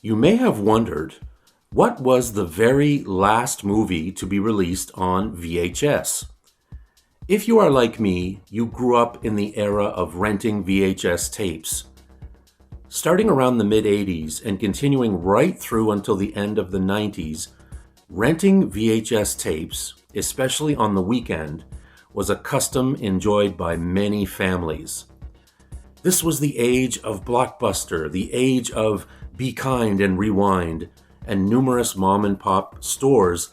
You may have wondered, what was the very last movie to be released on VHS? If you are like me, you grew up in the era of renting VHS tapes. Starting around the mid-80s and continuing right through until the end of the 90s, renting VHS tapes, especially on the weekend, was a custom enjoyed by many families. This was the age of Blockbuster, the age of Be Kind and Rewind, and numerous mom-and-pop stores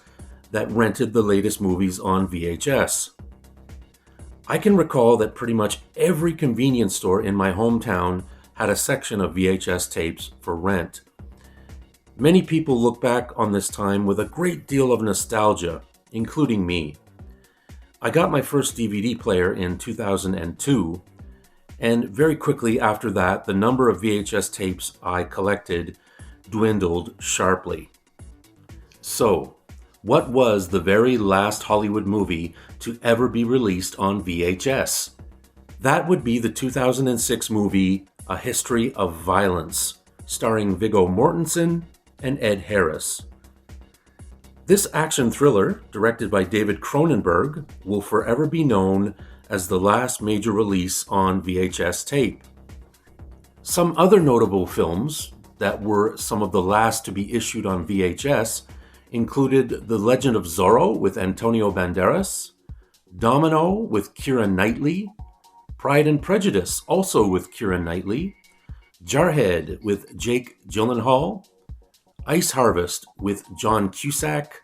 that rented the latest movies on VHS. I can recall that pretty much every convenience store in my hometown had a section of VHS tapes for rent. Many people look back on this time with a great deal of nostalgia, including me. I got my first DVD player in 2002, and very quickly after that, the number of VHS tapes I collected dwindled sharply. So, what was the very last Hollywood movie to ever be released on VHS? That would be the 2006 movie A History of Violence, starring Viggo Mortensen and Ed Harris. This action thriller, directed by David Cronenberg, will forever be known as the last major release on VHS tape. Some other notable films that were some of the last to be issued on VHS included The Legend of Zorro with Antonio Banderas, Domino with Keira Knightley, Pride and Prejudice also with Keira Knightley, Jarhead with Jake Gyllenhaal, Ice Harvest with John Cusack,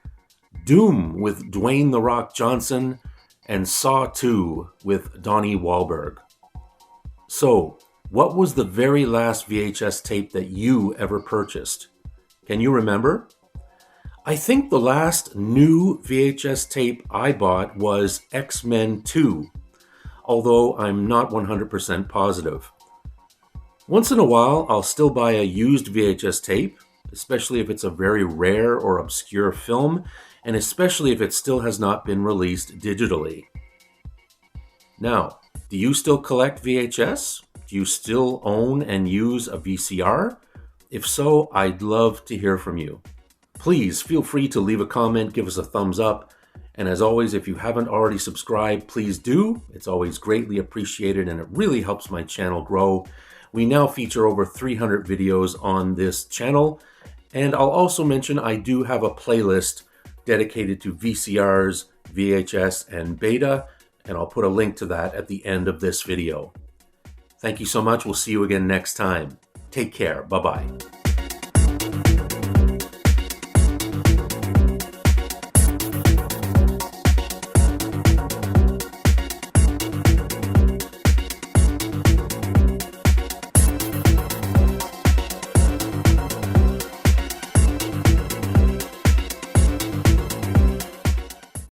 Doom with Dwayne "The Rock" Johnson, and Saw 2 with Donnie Wahlberg. So, what was the very last VHS tape that you ever purchased? Can you remember? I think the last new VHS tape I bought was X-Men 2, although I'm not 100% positive. Once in a while, I'll still buy a used VHS tape, especially if it's a very rare or obscure film, and especially if it still has not been released digitally. Now, do you still collect VHS? Do you still own and use a VCR? If so, I'd love to hear from you. Please feel free to leave a comment, give us a thumbs up, and as always, if you haven't already subscribed, please do. It's always greatly appreciated and it really helps my channel grow. We now feature over 300 videos on this channel, and I'll also mention I do have a playlist dedicated to VCRs, VHS, and Beta, and I'll put a link to that at the end of this video. Thank you so much. We'll see you again next time. Take care. Bye-bye.